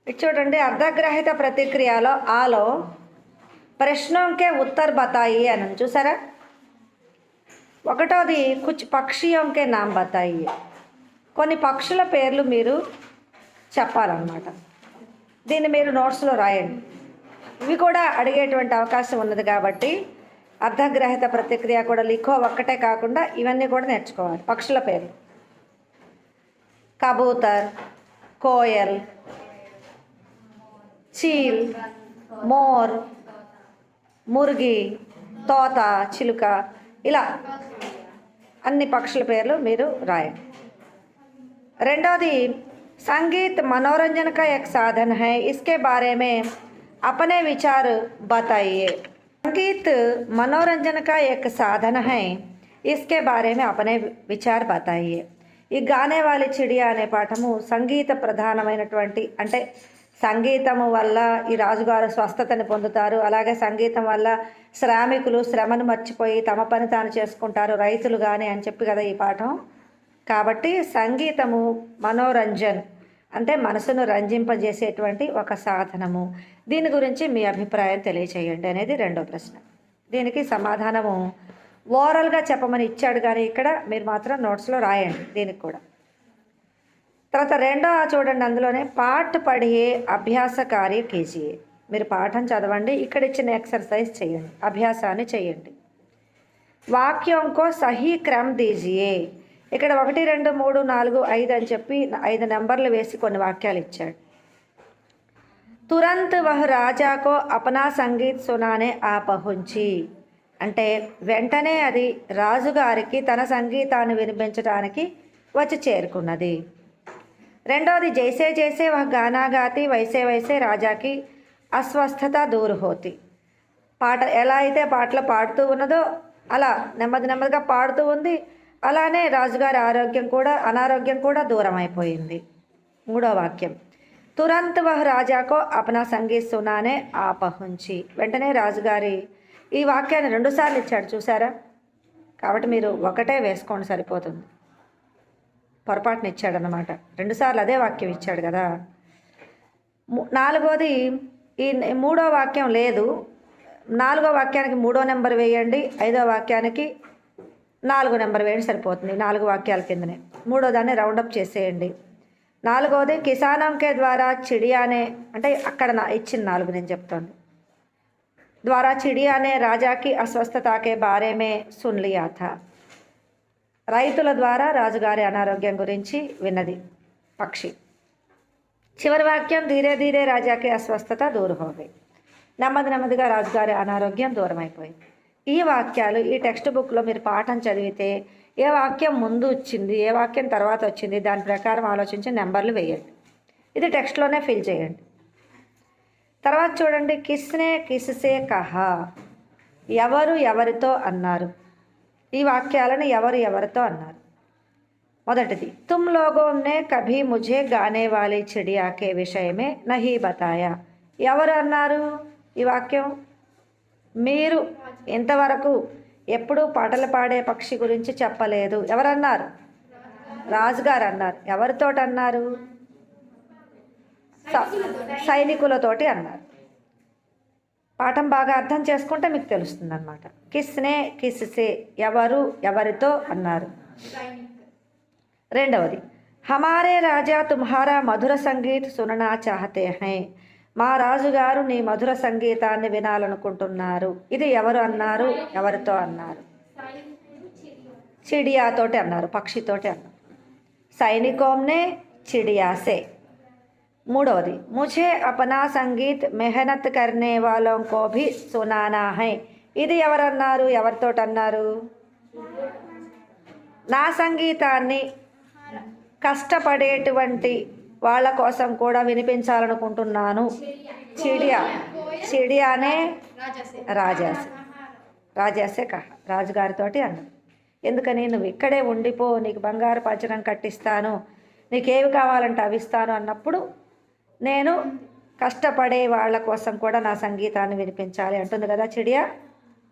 ఇటు చూడండి, అర్ధగ్రహిత ప్రతిక్రియలో ఆలో ప్రశ్నోంకే ఉత్తర్ బతాయి అని ఉంది. చూసారా? ఒకటోది కుచ్ పక్షియోంకే నామ్ బతాయి. కొన్ని పక్షుల పేర్లు మీరు చెప్పాలన్నమాట. దీన్ని మీరు నోట్స్లో రాయండి. ఇవి కూడా అడిగేటువంటి అవకాశం ఉన్నది కాబట్టి అర్ధగ్రహిత ప్రతిక్రియ కూడా లిఖో ఒక్కటే కాకుండా ఇవన్నీ కూడా నేర్చుకోవాలి. పక్షుల పేర్లు: కబూతర్, కోయల్, చీల్, మోర్, ముర్గి, తోత, చిలుక, ఇలా అన్ని పక్షుల పేర్లు మీరు రాయండి. రెండోది, संगीत मनोरंजन का एक साधन है, इसके बारे में अपने विचार बताइए. संगीत मनोरंजन का एक साधन है, इसके बारे में अपने विचार बताइए. ఈ గానే వాలి చిడియా అనే పాఠము సంగీత ప్రధానమైనటువంటి, అంటే సంగీతము వల్ల ఈ రాజుగారు స్వస్థతని పొందుతారు, అలాగే సంగీతం వల్ల శ్రామికులు శ్రమను మర్చిపోయి తమ పని తాను చేసుకుంటారు, రైతులు కానీ అని చెప్పి కదా ఈ పాఠం. కాబట్టి సంగీతము మనోరంజన్ అంటే మనసును రంజింపజేసేటువంటి ఒక సాధనము. దీని గురించి మీ అభిప్రాయం తెలియచేయండి అనేది రెండో ప్రశ్న. దీనికి సమాధానము ఓరల్గా చెప్పమని ఇచ్చాడు, కానీ ఇక్కడ మీరు మాత్రం నోట్స్లో రాయండి దీనికి కూడా. తర్వాత రెండో చూడండి, అందులోనే పాఠ పడియే అభ్యాస కార్య కీజియే. మీరు పాఠం చదవండి, ఇక్కడ ఇచ్చిన ఎక్సర్సైజ్ చేయండి, అభ్యాసాన్ని చేయండి. వాక్యంకో సహీ క్రమ్ దీజియే. ఇక్కడ 1 2 3 4 5 అని చెప్పి 5 నెంబర్లు వేసి కొన్ని వాక్యాలు ఇచ్చాడు. తురంత్ వహ్ రాజాకో అపనా సంగీత్ సునానే ఆ పహుంచి, అంటే వెంటనే అది రాజుగారికి తన సంగీతాన్ని వినిపించడానికి వచ్చి చేరుకున్నది. రెండోది, జైసే జైసే వహ్ గానా గాతి వైసే వైసే రాజాకి అస్వస్థత దూర్ హోతి. పాట ఎలా అయితే పాటలు పాడుతూ ఉన్నదో అలా నెమ్మది నెమ్మదిగా పాడుతూ ఉంది, అలానే రాజుగారి అనారోగ్యం కూడా దూరం అయిపోయింది. మూడో వాక్యం, తురంత్ వహ్ రాజాకో అపనా సంగీత్ సునానే ఆ పహుంచి. వెంటనే రాజుగారి, ఈ వాక్యాన్ని 2 సార్లు ఇచ్చాడు చూసారా, కాబట్టి మీరు ఒకటే వేసుకోండి సరిపోతుంది. పొరపాటున ఇచ్చాడనమాట, 2 సార్లు అదే వాక్యం ఇచ్చాడు కదా. నాలుగోది, ఈ మూడో వాక్యం లేదు, 4వ వాక్యానికి 3వ నెంబర్ వేయండి, 5వ వాక్యానికి 4 నెంబర్ వేయండి, సరిపోతుంది 4 వాక్యాల కిందనే. మూడో దాన్ని రౌండప్ చేసేయండి. నాలుగోది, కిసానంకే ద్వారా చిడియానే, అంటే అక్కడ ఇచ్చిన 4 నేను చెప్తాను. ద్వారా చిడియానే రాజాకి అస్వస్థతాకే బారేమే సున్ లియా థా. రైతుల ద్వారా రాజుగారి అనారోగ్యం గురించి విన్నది పక్షి. చివరి వాక్యం, ధీరే ధీరే రాజాకి అస్వస్థత దూరం హోగై. నెమ్మదిగా రాజుగారి అనారోగ్యం దూరం అయిపోయింది. ఈ వాక్యాలు ఈ టెక్స్ట్ బుక్లో మీరు పాఠం చదివితే ఏ వాక్యం ముందు వచ్చింది, ఏ వాక్యం తర్వాత వచ్చింది, దాని ప్రకారం ఆలోచించి నెంబర్లు వేయండి. ఇది టెక్స్ట్లోనే ఫిల్ చేయండి. తర్వాత చూడండి, కిస్నే కిస్సే కహా, ఎవరు ఎవరితో అన్నారు. ఈ వాక్యాలను ఎవరు ఎవరితో అన్నారు. మొదటిది, తుమ్ లోగోంనే కభీ ముఝే గానే వాలీ చిడియా కే విషయమే నహీ బతాయా. ఎవరు అన్నారు ఈ వాక్యం? మీరు ఇంతవరకు ఎప్పుడూ పాటలు పాడే పక్షి గురించి చెప్పలేదు. ఎవరన్నారు? రాజుగారు అన్నారు. ఎవరితోటి అన్నారు? సైనికులతోటి అన్నారు. పాఠం బాగా అర్థం చేసుకుంటే మీకు తెలుస్తుంది అన్నమాట. కిస్నే కిస్సే, ఎవరు ఎవరితో అన్నారు. రెండవది, హమారే రాజా తుమ్హారా మధుర సంగీత్ సుననా చాహతే హై. మా రాజుగారు నీ మధుర సంగీతాన్ని వినాలనుకుంటున్నారు. ఇది ఎవరు అన్నారు, ఎవరితో అన్నారు? చిడియాతోటి అన్నారు, పక్షితోటి అన్నారు. సైనికోంనే చిడియాసే. మూడవది, ముఝే అపనా సంగీత్ మెహనత్ కర్నే వాలోం కో భీ సునానా హై. ఇది ఎవరన్నారు, ఎవరితోటి అన్నారు? నా సంగీతాన్ని కష్టపడేటువంటి వాళ్ళ కోసం కూడా వినిపించాలనుకుంటున్నాను. చిడియానే రాజాసే కహ, రాజుగారితోటి అన్నాడు. ఎందుకని? నువ్వు ఇక్కడే ఉండిపో, నీకు బంగారు పంచరం కట్టిస్తాను, నీకేవి కావాలంటే అవి ఇస్తాను అన్నప్పుడు నేను కష్టపడే వాళ్ళ కోసం కూడా నా సంగీతాన్ని వినిపించాలి అంటుంది కదా చిడియా,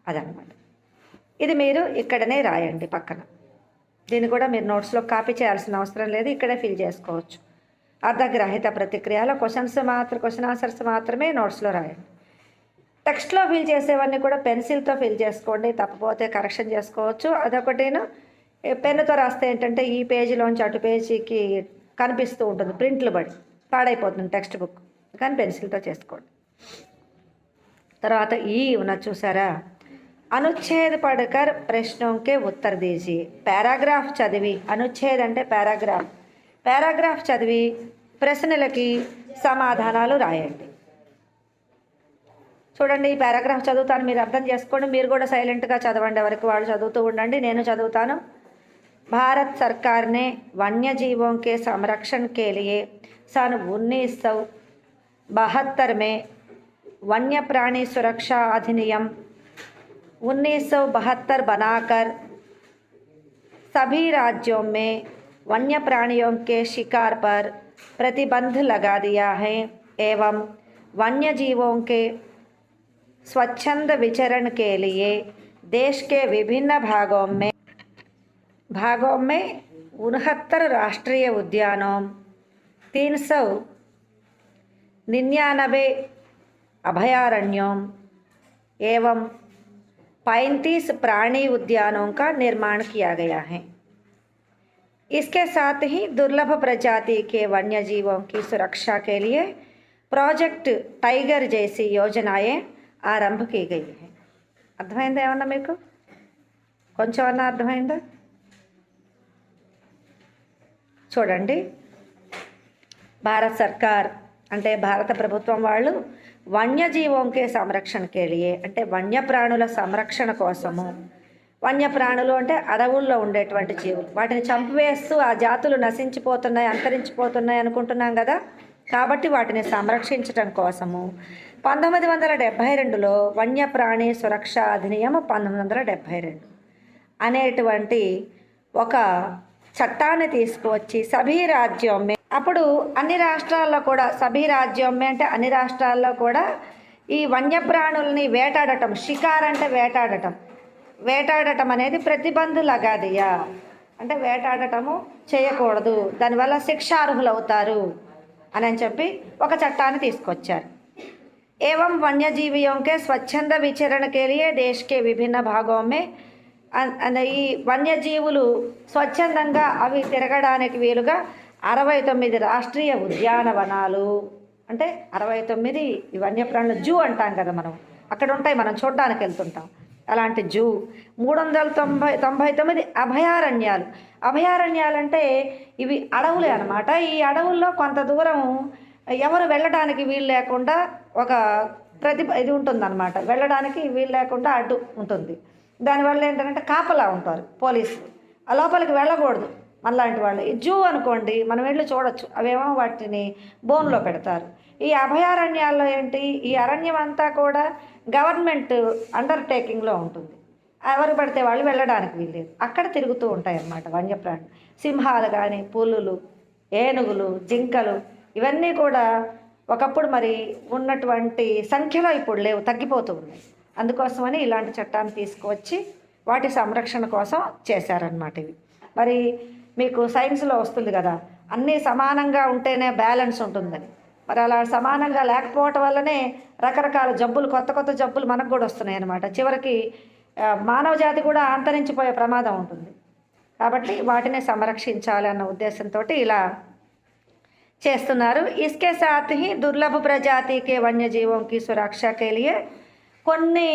అదనమాట. ఇది మీరు ఇక్కడనే రాయండి పక్కన. దీన్ని కూడా మీరు నోట్స్లో కాపీ చేయాల్సిన అవసరం లేదు, ఇక్కడే ఫిల్ చేసుకోవచ్చు. అర్ధగ్రహిత ప్రతిక్రియలో క్వశ్చన్ ఆన్సర్స్ మాత్రమే నోట్స్లో రాయండి. టెక్స్ట్లో ఫిల్ చేసేవన్నీ కూడా పెన్సిల్తో ఫిల్ చేసుకోండి, తప్పపోతే కరెక్షన్ చేసుకోవచ్చు. అదొకటిను పెన్నుతో రాస్తే ఏంటంటే ఈ పేజీలోంచి అటు పేజీకి కనిపిస్తూ ఉంటుంది, ప్రింట్లు పడి పాడైపోతుంది టెక్స్ట్ బుక్, కానీ పెన్సిల్తో చేసుకోండి. తర్వాత ఈ ఉన్నది చూసారా, అనుచ్ఛేद पढ़कर प्रश्नों के उत्तर दीजिए. పారాగ్రాఫ్ చదివి, అనుచ్ఛేద్ అంటే పారాగ్రాఫ్ చదివి ప్రశ్నలకి సమాధానాలు రాయండి. చూడండి, ఈ పారాగ్రాఫ్ చదువుతాను, మీరు అర్థం చేసుకోండి. మీరు కూడా సైలెంట్గా చదవండి, ఎవరికి వాళ్ళు చదువుతూ ఉండండి, నేను చదువుతాను. भारत सरकार ने वन्य जीवों के संरक्षण के लिए सन 1972 में वन्य प्राणी सुरक्षा अधिनियम 1972 बनाकर सभी राज्यों में वन्य प्राणियों के शिकार पर प्रतिबंध लगा दिया है एवं वन्य जीवों के स्वच्छंद विचरण के लिए देश के विभिन्न भागों में 69 राष्ट्रीय उद्यानों, 399 अभयारण्यों एवं 35 प्राणी उद्यानों का निर्माण किया गया है. इसके साथ ही दुर्लभ प्रजाति के वन्य जीवों की सुरक्षा के लिए प्रोजेक्ट टाइगर जैसी योजनाएं आरंभ की गई हैं. అర్థమైందా? ఏమన్నా మీకు కొంచెం అన్నా అర్థమైందా? చూడండి, భారత్ సర్కార్ అంటే భారత ప్రభుత్వం వాళ్ళు వన్యజీవంకే సంరక్షణకే లియే అంటే వన్యప్రాణుల సంరక్షణ కోసము, వన్యప్రాణులు అంటే అడవుల్లో ఉండేటువంటి జీవులు, వాటిని చంపివేస్తూ ఆ జాతులు నశించిపోతున్నాయి, అంతరించిపోతున్నాయి అనుకుంటున్నాం కదా, కాబట్టి వాటిని సంరక్షించటం కోసము 1972లో వన్యప్రాణి సురక్ష అధినియమం 1972 అనేటువంటి ఒక చట్టాన్ని తీసుకువచ్చి సభీ రాజ్యం అప్పుడు అన్ని రాష్ట్రాల్లో కూడా, సభీ రాజ్యం అంటే అన్ని రాష్ట్రాల్లో కూడా ఈ వన్యప్రాణుల్ని వేటాడటం, షికార్ అంటే వేటాడటం అనేది ప్రతిబంధ లగాదియా అంటే వేటాడటము చేయకూడదు, దానివల్ల శిక్షార్హులు అవుతారు అని చెప్పి ఒక చట్టాన్ని తీసుకొచ్చారు. एवं वन्यजीवियों के स्वच्छंद विचरण के लिए देश के विभिन्न भागों में ఈ వన్యజీవులు స్వచ్ఛందంగా అవి తిరగడానికి వీలుగా 69 రాష్ట్రీయ ఉద్యానవనాలు అంటే 69 ఈ వన్యప్రాణుల జూ అంటాం కదా మనం, అక్కడ ఉంటాయి, మనం చూడడానికి వెళ్తుంటాం, అలాంటి జూ 399 అభయారణ్యాలు అంటే ఇవి అడవులే అన్నమాట. ఈ అడవుల్లో కొంత దూరం ఎవరు వెళ్ళడానికి వీలు లేకుండా ఒక ఇది ఉంటుందన్నమాట, వెళ్ళడానికి వీలు లేకుండా అడ్డు ఉంటుంది. దానివల్ల ఏంటంటే కాపలా ఉంటారు పోలీసులు, ఆ లోపలికి వెళ్ళకూడదు మనలాంటి వాళ్ళు. ఈ జూ అనుకోండి, మనం వెళ్ళి చూడొచ్చు, అవేమో వాటిని బోన్లో పెడతారు. ఈ అభయారణ్యాల్లో ఏంటి, ఈ అరణ్యం అంతా కూడా గవర్నమెంట్ అండర్టేకింగ్లో ఉంటుంది, ఎవరు పడితే వాళ్ళు వెళ్ళడానికి వీల్లేదు, అక్కడ తిరుగుతూ ఉంటాయి అన్నమాట వన్యప్రాణులు. సింహాలు కానీ, పులులు, ఏనుగులు, జింకలు ఇవన్నీ కూడా ఒకప్పుడు మరి ఉన్నటువంటి సంఖ్యలో ఇప్పుడు లేవు, తగ్గిపోతూ ఉన్నాయి. అందుకోసమని ఇలాంటి చట్టాన్ని తీసుకువచ్చి వాటి సంరక్షణ కోసం చేశారన్నమాట. ఇవి మరి మీకు సైన్స్లో వస్తుంది కదా, అన్నీ సమానంగా ఉంటేనే బ్యాలెన్స్ ఉంటుందని. మరి అలా సమానంగా లేకపోవటం వల్లనే రకరకాల జబ్బులు, కొత్త జబ్బులు మనకు కూడా వస్తున్నాయి అన్నమాట. చివరికి మానవ జాతి కూడా అంతరించిపోయే ప్రమాదం ఉంటుంది. కాబట్టి వాటిని సంరక్షించాలి అన్న ఉద్దేశంతో ఇలా చేస్తున్నారు. ఇస్కే సాత్ హీ దుర్లభ ప్రజాతికే వన్యజీవంకి సురక్షకే లియే కొన్ని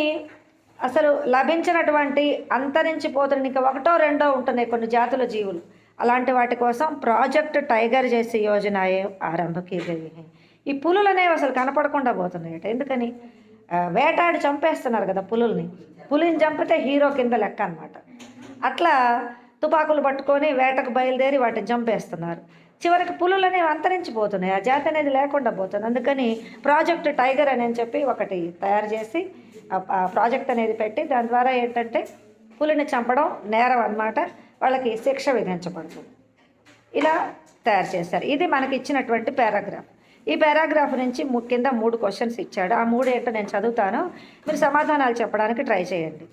అసలు లభించినటువంటి అంతరించిపోతున్న ఇంకా 1 or 2 ఉంటున్నాయి కొన్ని జాతుల జీవులు, అలాంటి వాటి కోసం ప్రాజెక్ట్ టైగర్ చేసే యోజన ఆరంభకి. ఈ పులులు అనేవి అసలు కనపడకుండా పోతున్నాయట. ఎందుకని? వేటాడి చంపేస్తున్నారు కదా పులుల్ని. పులిని చంపితే హీరో కింద లెక్క అనమాట. అట్లా తుపాకులు పట్టుకొని వేటకు బయలుదేరి వాటిని చంపేస్తున్నారు. చివరికి పులులు అనేవి అంతరించిపోతున్నాయి, ఆ జాతి అనేది లేకుండా పోతుంది. అందుకని ప్రాజెక్ట్ టైగర్ అని చెప్పి ఒకటి తయారు చేసి ప్రాజెక్ట్ అనేది పెట్టి దాని ద్వారా ఏంటంటే పులిని చంపడం నేరం అన్నమాట, వాళ్ళకి శిక్ష విధించబడుతుంది. ఇలా తయారు చేశారు. ఇది మనకి ఇచ్చినటువంటి పారాగ్రాఫ్. ఈ పారాగ్రాఫ్ నుంచి కింద 3 క్వశ్చన్స్ ఇచ్చాడు. ఆ 3 ఏంటో నేను చదువుతాను, మీరు సమాధానాలు చెప్పడానికి ట్రై చేయండి.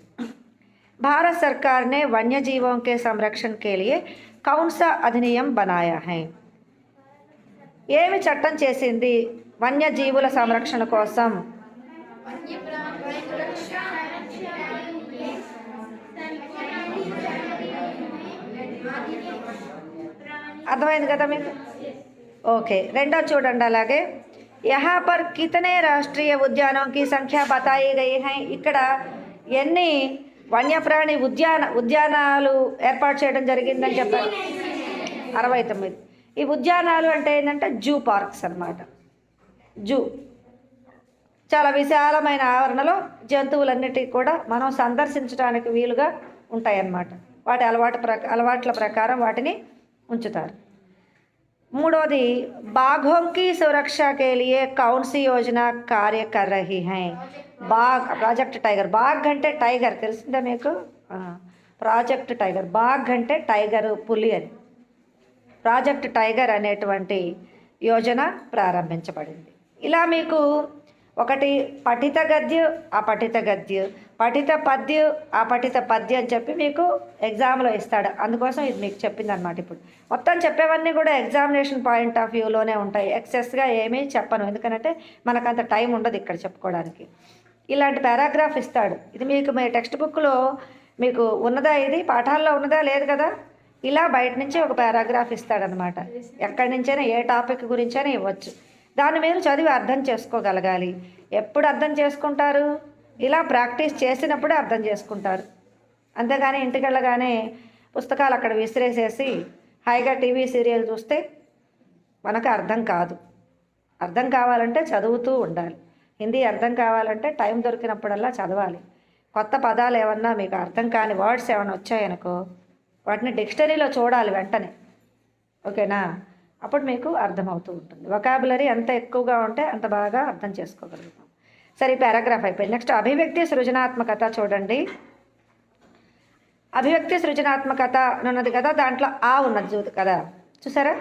भारत सरकार ने वन्य जीवों के संरक्षण के लिए कौन सा अधिनियम बनाया है? ఏమి చట్టం చేసింది వన్యజీవుల సంరక్షణ కోసం? అర్థమైంది కదా మీకు? ఓకే, రెండో చూడండి. అలాగే यहाँ पर कितने राष्ट्रीय उद्यानों की संख्या बताई गई है? ఇక్కడ ఎన్ని వన్యప్రాణి ఉద్యానాలు ఏర్పాటు చేయడం జరిగిందని చెప్పారు? 69. ఈ ఉద్యానాలు అంటే ఏంటంటే జూ పార్క్స్ అన్నమాట. జూ చాలా విశాలమైన ఆవరణలో జంతువులన్నిటికీ కూడా మనం సందర్శించడానికి వీలుగా ఉంటాయన్నమాట. వాటి అలవాట్ల ప్రకారం వాటిని ఉంచుతారు. మూడోది बाघों की सुरक्षा के लिए कौन सी योजना कार्य कर रही है? బాగ్ ప్రాజెక్ట్ టైగర్. బాగ్ అంటే టైగర్ తెలిసిందా మీకు? Project tiger. బాగ్ అంటే టైగర్, పులి అని. ప్రాజెక్ట్ టైగర్ అనేటువంటి యోజన ప్రారంభించబడింది. ఇలా మీకు ఒకటి పఠిత గద్య, అపఠిత గద్య, పఠిత పద్య, అపఠిత పద్య అని చెప్పి మీకు ఎగ్జామ్లో ఇస్తాడు. అందుకోసం ఇది మీకు చెప్పింది అనమాట. ఇప్పుడు మొత్తం చెప్పేవన్నీ కూడా ఎగ్జామినేషన్ పాయింట్ ఆఫ్ వ్యూలోనే ఉంటాయి. ఎక్సెస్గా ఏమీ చెప్పను, ఎందుకంటే మనకంత టైం ఉండదు ఇక్కడ చెప్పుకోవడానికి. ఇలాంటి పారాగ్రాఫ్ ఇస్తాడు. ఇది మీకు మీ టెక్స్ట్ బుక్లో మీకు ఉన్నదా? ఇది పాఠాల్లో ఉన్నదా? లేదు కదా. ఇలా బయట నుంచి ఒక పారాగ్రాఫ్ ఇస్తాడనమాట. ఎక్కడి నుంచైనా ఏ టాపిక్ గురించైనా ఇవ్వచ్చు. దాన్ని మీరు చదివి అర్థం చేసుకోగలగాలి. ఎప్పుడు అర్థం చేసుకుంటారు? ఇలా ప్రాక్టీస్ చేసినప్పుడే అర్థం చేసుకుంటారు. అంతేగాని ఇంటికి వెళ్ళగానే పుస్తకాలు అక్కడ విసిరేసేసి హాయిగా టీవీ సీరియల్ చూస్తే మనకు అర్థం కాదు. అర్థం కావాలంటే చదువుతూ ఉండాలి. హిందీ అర్థం కావాలంటే టైం దొరికినప్పుడల్లా చదవాలి. కొత్త పదాలు ఏమన్నా మీకు అర్థం కాని వర్డ్స్ ఏమైనా వచ్చాయనుకో వాటిని డిక్షనరీలో చూడాలి వెంటనే. ఓకేనా? అప్పుడు మీకు అర్థమవుతూ ఉంటుంది. వొకాబులరీ ఎంత ఎక్కువగా ఉంటే అంత బాగా అర్థం చేసుకోగలుగుతాం. సరే, పారాగ్రాఫ్ అయిపోయింది. నెక్స్ట్ అభివ్యక్తి సృజనాత్మకత చూడండి. అభివ్యక్తి సృజనాత్మకత ఉన్నది కదా, దాంట్లో ఆ ఉన్నది కదా, చూసారా?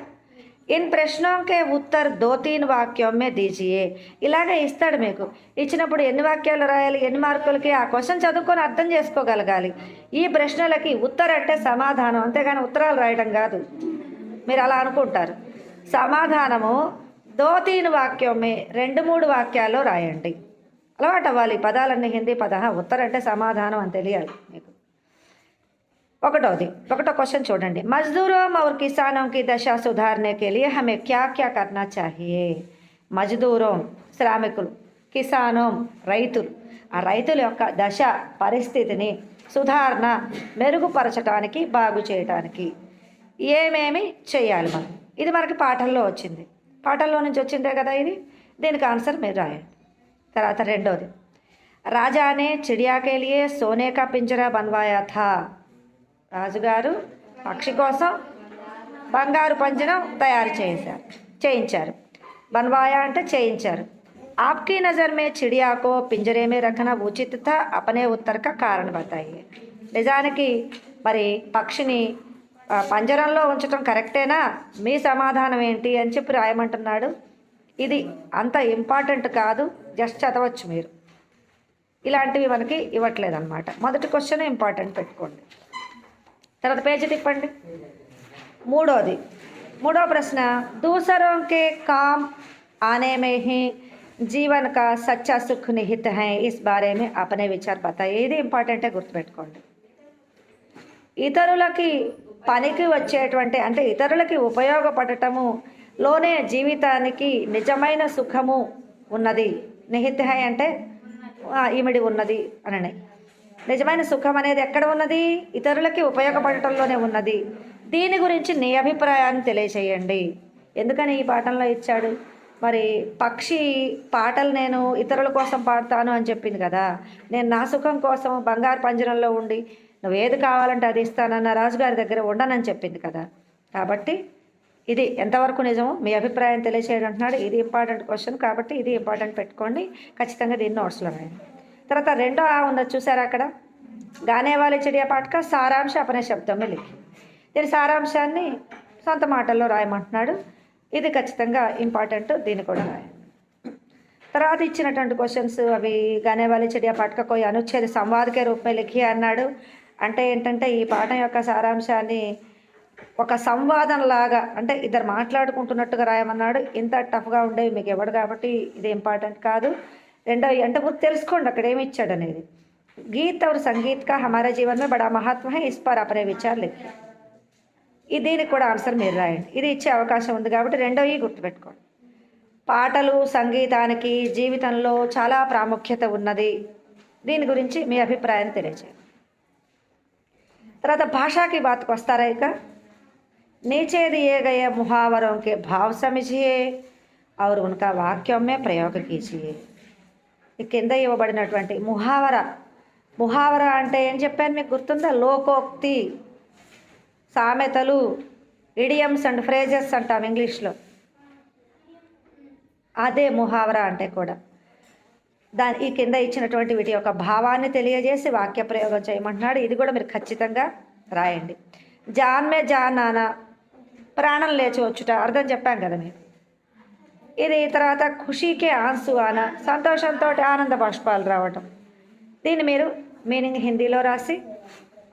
ఇన్ ప్రశ్నోं के उत्तर 2-3 వాక్యోं में दीजिए. ఇలాగే ఇస్తాడు మీకు. ఇచ్చినప్పుడు ఎన్ని వాక్యాలు రాయాలి, ఎన్ని మార్కులకి, ఆ క్వశ్చన్ చదువుకొని అర్థం చేసుకోగలగాలి. ఈ ప్రశ్నలకి ఉత్తర్ అంటే సమాధానం, అంతేగాని ఉత్తరాలు రాయడం కాదు. మీరు అలా అనుకుంటారు. సమాధానము 2-3 వాక్యం మే 2-3 వాక్యాల్లో రాయండి. అలవాటు అవ్వాలి. పదాలన్నీ హిందీ పద. ఉత్తర్ అంటే సమాధానం అని తెలియాలి మీకు. ఒకటో క్వశ్చన్ చూడండి. మజ్దూరోं और किसानों की दशा सुधारने के लिए हमें क्या क्या करना चाहिए? మజ్దూరోं శ్రామికులు, కిసానోం రైతులు. ఆ రైతుల యొక్క దశ పరిస్థితిని సుధారణ మెరుగుపరచడానికి, బాగు చేయడానికి ఏమేమి చేయాలి మనం? ఇది మనకి పాఠంలో వచ్చింది. పాఠంలో నుంచి వచ్చిందే కదా ఇది. దీనికి ఆన్సర్ మీరు రాయండి. తర్వాత రెండోది, రాజానే చిడియా కే లియే సోనే కా పింజరా బన్వాయా థా. రాజుగారు పక్షి కోసం బంగారు పంజరం తయారు చేయించారు. బన్వాయా అంటే చేయించారు. आपकी नज़र में चिड़िया को पिंजरे में रखना उचित था? अपने उत्तर का कारण बताइए. నిజానికి మరి పక్షిని పంజరంలో ఉంచడం కరెక్టేనా? మీ సమాధానం ఏంటి అని చెప్పి రాయమంటున్నాడు. ఇది అంత ఇంపార్టెంట్ కాదు, జస్ట్ చదవచ్చు మీరు. ఇలాంటివి మనకి ఇవ్వట్లేదన్నమాట. మొదటి క్వశ్చన్ ఇంపార్టెంట్ పెట్టుకోండి. తర్వాత పేజీ తిప్పండి. మూడో ప్రశ్న, दूसरों के काम आने में ही जीवन का सच्चा सुख निहित है, इस बारे में अपने विचार बताइए. ఇది ఇంపార్టెంటే, గుర్తుపెట్టుకోండి. ఇతరులకి పనికి వచ్చేటువంటి అంటే ఇతరులకి ఉపయోగపడటము లోనే జీవితానికి నిజమైన సుఖము ఉన్నది. నిహిత హై అంటే ఇమిడి ఉన్నది అననే. నిజమైన సుఖం అనేది ఎక్కడ ఉన్నది? ఇతరులకి ఉపయోగపడటంలోనే ఉన్నది. దీని గురించి నీ అభిప్రాయాన్ని తెలియచేయండి. ఎందుకని ఈ పాఠంలో ఇచ్చాడు? మరి పక్షి పాటలు నేను ఇతరుల కోసం పాడతాను అని చెప్పింది కదా. నేను నా సుఖం కోసం బంగారు పంజరంలో ఉండి నువ్వు ఏది కావాలంటే అది ఇస్తానన్న రాజుగారి దగ్గర ఉండనని చెప్పింది కదా. కాబట్టి ఇది ఎంతవరకు నిజమో మీ అభిప్రాయం తెలియచేయడం అంటున్నాడు. ఇది ఇంపార్టెంట్ క్వశ్చన్ కాబట్టి ఇది ఇంపార్టెంట్ పెట్టుకోండి. ఖచ్చితంగా దీన్ని నోట్స్లో రాయండి. తర్వాత రెండో ఉన్నది చూసారా అక్కడ, గానే వాలే చిడియా పాట సారాంశ అపనే శబ్దమే లిఖి. దీని సారాంశాన్ని సొంత మాటల్లో రాయమంటున్నాడు. ఇది ఖచ్చితంగా ఇంపార్టెంట్, దీన్ని కూడా రాయండి. తర్వాత ఇచ్చినటువంటి క్వశ్చన్స్ అవి గానే వాలే చిడియా పాట కోయి అనుచ్ఛేద సంవాదకే రూపమే లిఖి అన్నాడు. అంటే ఏంటంటే ఈ పాఠం యొక్క సారాంశాన్ని ఒక సంవాదంలాగా, అంటే ఇద్దరు మాట్లాడుకుంటున్నట్టుగా రాయమన్నాడు. ఇంత టఫ్గా ఉండేవి మీకు ఇవ్వడు కాబట్టి ఇది ఇంపార్టెంట్ కాదు. రెండవ అంటే ముందు తెలుసుకోండి అక్కడ ఏమి ఇచ్చాడు అనేది. గీత్ और संगीत का हमारे जीवन में बड़ा महत्व है, इस पर अपने विचार लिखिए. దీనికి కూడా ఆన్సర్ మీరు రాయండి. ఇది ఇచ్చే అవకాశం ఉంది కాబట్టి రెండోవి గుర్తుపెట్టుకోండి. పాటలు సంగీతానికి జీవితంలో చాలా ప్రాముఖ్యత ఉన్నది. దీని గురించి మీ అభిప్రాయాన్ని తెలియజేయండి. తర్వాత భాషాకి బాత్కు వస్తారా? ఇక नीचे दिए गए मुहावरों के भाव समझिए और उनका वाक्यों में प्रयोग कीजिए. కింద ఇవ్వబడినటువంటి ముహావర అంటే ఏం చెప్పాను మీకు గుర్తుందా? లోకోక్తి, సామెతలు, ఇడియమ్స్ అండ్ ఫ్రేజెస్ అంటాం ఇంగ్లీష్లో. అదే ముహావర అంటే కూడా. ఈ కింద ఇచ్చినటువంటి వీటి యొక్క భావాన్ని తెలియజేసి వాక్య ప్రయోగం చేయమంటున్నాడు. ఇది కూడా మీరు ఖచ్చితంగా రాయండి. జాన్ మే జాన్ ఆనా, ప్రాణం లేచి వచ్చుట, అర్థం చెప్పాం కదా మీరు. ఇది తర్వాత ఖుషీకే ఆన్సు ఆనా, సంతోషంతో ఆనంద బాష్పాలు రావటం. దీన్ని మీరు మీనింగ్ హిందీలో రాసి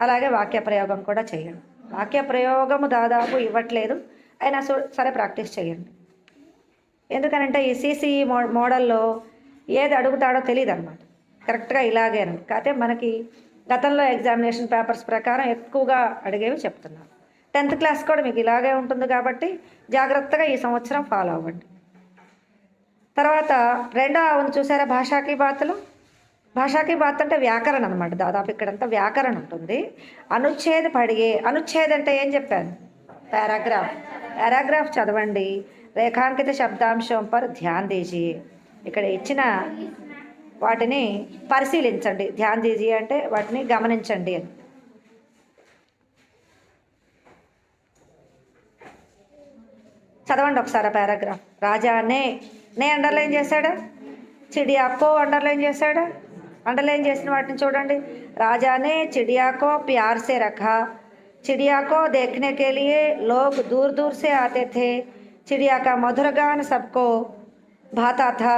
అలాగే వాక్య ప్రయోగం కూడా చేయండి. వాక్య ప్రయోగము దాదాపు ఇవ్వట్లేదు, అయినా సరే ప్రాక్టీస్ చేయండి. ఎందుకనంటే ఈ సిసిఈ మోడల్లో ఏది అడుగుతాడో తెలియదు అనమాట. కరెక్ట్గా ఇలాగే అని కాకపోతే మనకి గతంలో ఎగ్జామినేషన్ పేపర్స్ ప్రకారం ఎక్కువగా అడిగేవి చెప్తున్నాను. 10th క్లాస్ కూడా మీకు ఇలాగే ఉంటుంది కాబట్టి జాగ్రత్తగా ఈ సంవత్సరం ఫాలో అవ్వండి. తర్వాత రెండవ చూసారా భాషాకి బాత్లో? భాషాకి బాత్ అంటే వ్యాకరణ అనమాట. దాదాపు ఇక్కడంతా వ్యాకరణ ఉంటుంది. అనుచ్ఛేద్ పడిగే, అనుచ్ఛేద్ అంటే ఏం చెప్పాను? పారాగ్రాఫ్ చదవండి. రేఖాంకిత శబ్దాంశం పర్ ధ్యాన్ దీజియే. ఇక్కడ ఇచ్చిన వాటిని పరిశీలించండి. ధ్యాన్ దీజియే అంటే వాటిని గమనించండి అని. చదవండి ఒకసారి పారాగ్రాఫ్. రాజానే అండర్లైన్ చేశాడా? చిడియాకో అండర్లైన్ చేశాడా? अंडरलाइन చేసిన వాటిని చూడండి. राजा ने चिड़िया को प्यार से रखा. चिड़िया को देखने के लिए लोग दूर दूर से आते थे. चिड़िया का मधुर गान सबको भाता था.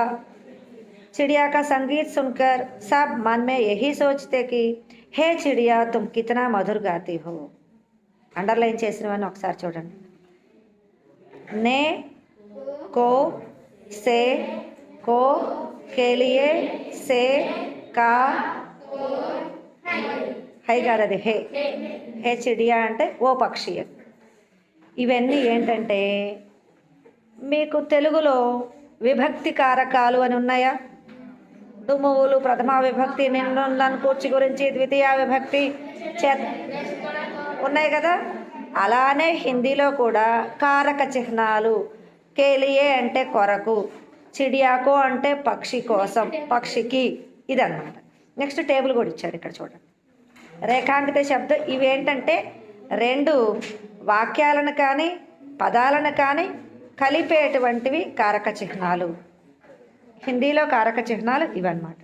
चिड़िया का संगीत सुनकर सब मन में यही सोचते कि हे चिड़िया तुम कितना मधुर गाती हो. अंडरलाइन చేసినవన్నీ ఒకసారి చూడండి. ने को से को के लिए से का హై కాదు, అది హే. హే చిడియా అంటే ఓ పక్షి. ఇవన్నీ ఏంటంటే మీకు తెలుగులో విభక్తి కారకాలు అని ఉన్నాయా? దుమ్మువులు ప్రథమా విభక్తి, నిన్ను కూర్చి గురించి ద్వితీయ విభక్తి ఉన్నాయి కదా. అలానే హిందీలో కూడా కారక చిహ్నాలు. కేలియే అంటే కొరకు, చిడియాకో అంటే పక్షి కోసం, పక్షికి, ఇదన్నమాట. నెక్స్ట్ టేబుల్ కూడా ఇచ్చాడు ఇక్కడ చూడండి. రేఖాంకిత శబ్దం ఇవేంటంటే రెండు వాక్యాలను కానీ పదాలను కానీ కలిపేటువంటివి కారక చిహ్నాలు. హిందీలో కారక చిహ్నాలు ఇవన్నమాట.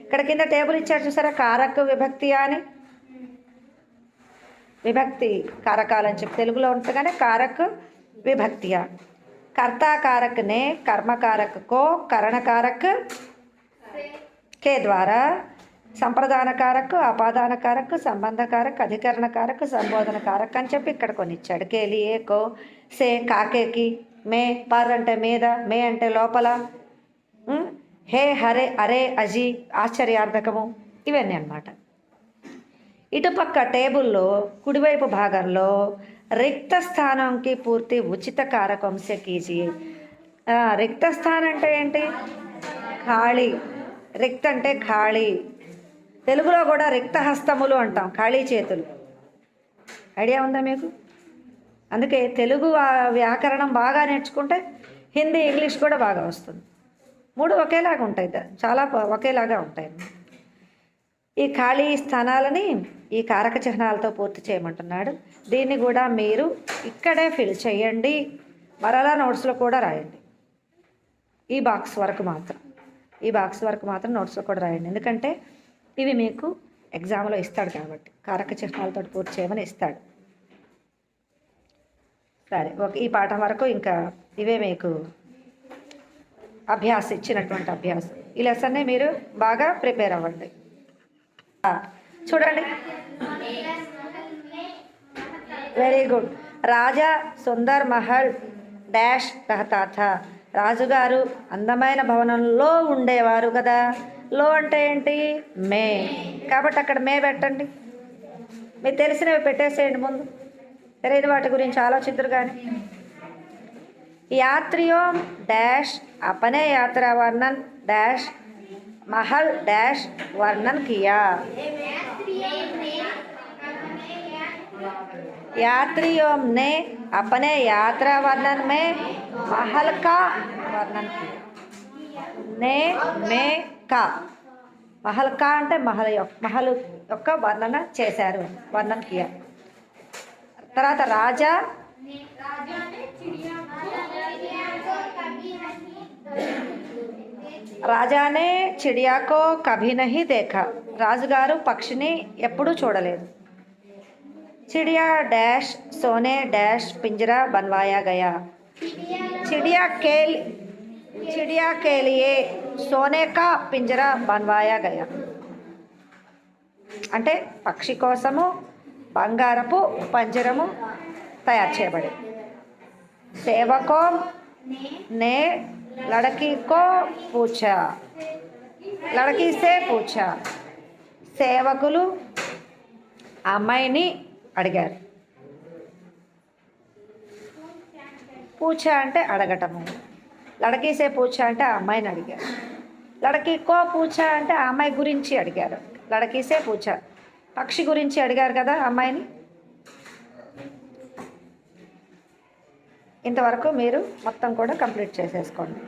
ఇక్కడ కింద టేబుల్ ఇచ్చాడు చూసారా, కారక విభక్తి అని. విభక్తి కారకాలని చెప్పి తెలుగులో ఉంటుందిగానే కారక విభక్తియా. कर्ता कारक ने कर्म कारक को करण कारक के द्वारा సంప్రదాన కారక్, అపాదాన కారక్, సంబంధ కారక్, అధికరణ కారక్, సంబోధన కారక్ అని చెప్పి ఇక్కడ కొన్ని ఇచ్చాడు. కేలియే కో, సే కాకేకి, మే పర్ అంటే మీద, మే అంటే లోపల, హే హరే అరే అజీ ఆశ్చర్యార్థకము, ఇవన్నీ అన్నమాట. ఇటుపక్క టేబుల్లో కుడివైపు భాగంలో రిక్త స్థానంకి పూర్తి ఉచిత కారకంసే కీజియే. రిక్త స్థానం అంటే ఏంటి? ఖాళీ. రిక్త అంటే ఖాళీ. తెలుగులో కూడా రిక్త హస్తములు అంటాం, ఖాళీ చేతులు. ఐడియా ఉందా మీకు? అందుకే తెలుగు వ్యాకరణం బాగా నేర్చుకుంటే హిందీ ఇంగ్లీష్ కూడా బాగా వస్తుంది. మూడు ఒకేలాగా ఉంటాయి, చాలా ఒకేలాగా ఉంటాయి. ఈ ఖాళీ స్థానాలని ఈ కారక చిహ్నాలతో పూర్తి చేయమంటున్నాడు. దీన్ని కూడా మీరు ఇక్కడే ఫిల్ చేయండి, మరలా నోట్స్లో కూడా రాయండి. ఈ బాక్స్ వరకు మాత్రం నోట్స్లో కూడా రాయండి. ఎందుకంటే ఇవి మీకు ఎగ్జామ్లో ఇస్తాడు కాబట్టి, కారక చిహ్నాలతో పూర్తి చేయమని ఇస్తాడు. సరే, ఓకే. ఈ పాఠం వరకు ఇంకా ఇవే మీకు ఇచ్చినటువంటి అభ్యాసం. ఈ లెసన్ని మీరు బాగా ప్రిపేర్ అవ్వండి. చూడండి, వెరీ గుడ్. రాజా సుందర్ మహల్ డాష్ రహతా థా. రాజుగారు అందమైన భవనంలో ఉండేవారు కదా. లో అంటే ఏంటి? మే. కాబట్టి అక్కడ మే పెట్టండి. మీకు తెలిసినవి పెట్టేసేయండి ముందు, తెలియని వాటి గురించి ఆలోచిద్దరు కానీ. यात्रियों डैश अपने यात्रा वर्णन डैश महल डैश वर्णन किया. यात्रियों ने अपने यात्रा वर्णन में महल का वर्णन किया. ने మే కా. మహల్ కా అంటే మహల్ యొక్క వర్ణన చేశారు, వర్ణన కియా. తర్వాత రాజా రాజానే చిడియాకో కభీ నహీ దేఖా. రాజుగారు పక్షిని ఎప్పుడూ చూడలేదు. చిడియా డాష్ సోనే డాష్ పింజరా బన్వాయా గయా. चिड़िया के लिए सोने का पिंजरा बनवाया गया. అంటే పక్షి కోసము బంగారపు పంజరము తయారు చేయబడి. సేవకో ने लड़की को पूछा. लड़की से पूछा. సేవకులు అమ్మాయిని అడిగారు. పూచా అంటే అడగటము. లడకీసే పూచా అంటే ఆ అమ్మాయిని అడిగారు. లడకీ కో పూచా అంటే ఆ అమ్మాయి గురించి అడిగారు. లడకీసే పూచా పక్షి గురించి అడిగారు కదా అమ్మాయిని. ఇంతవరకు మీరు మొత్తం కూడా కంప్లీట్ చేసేసుకోండి.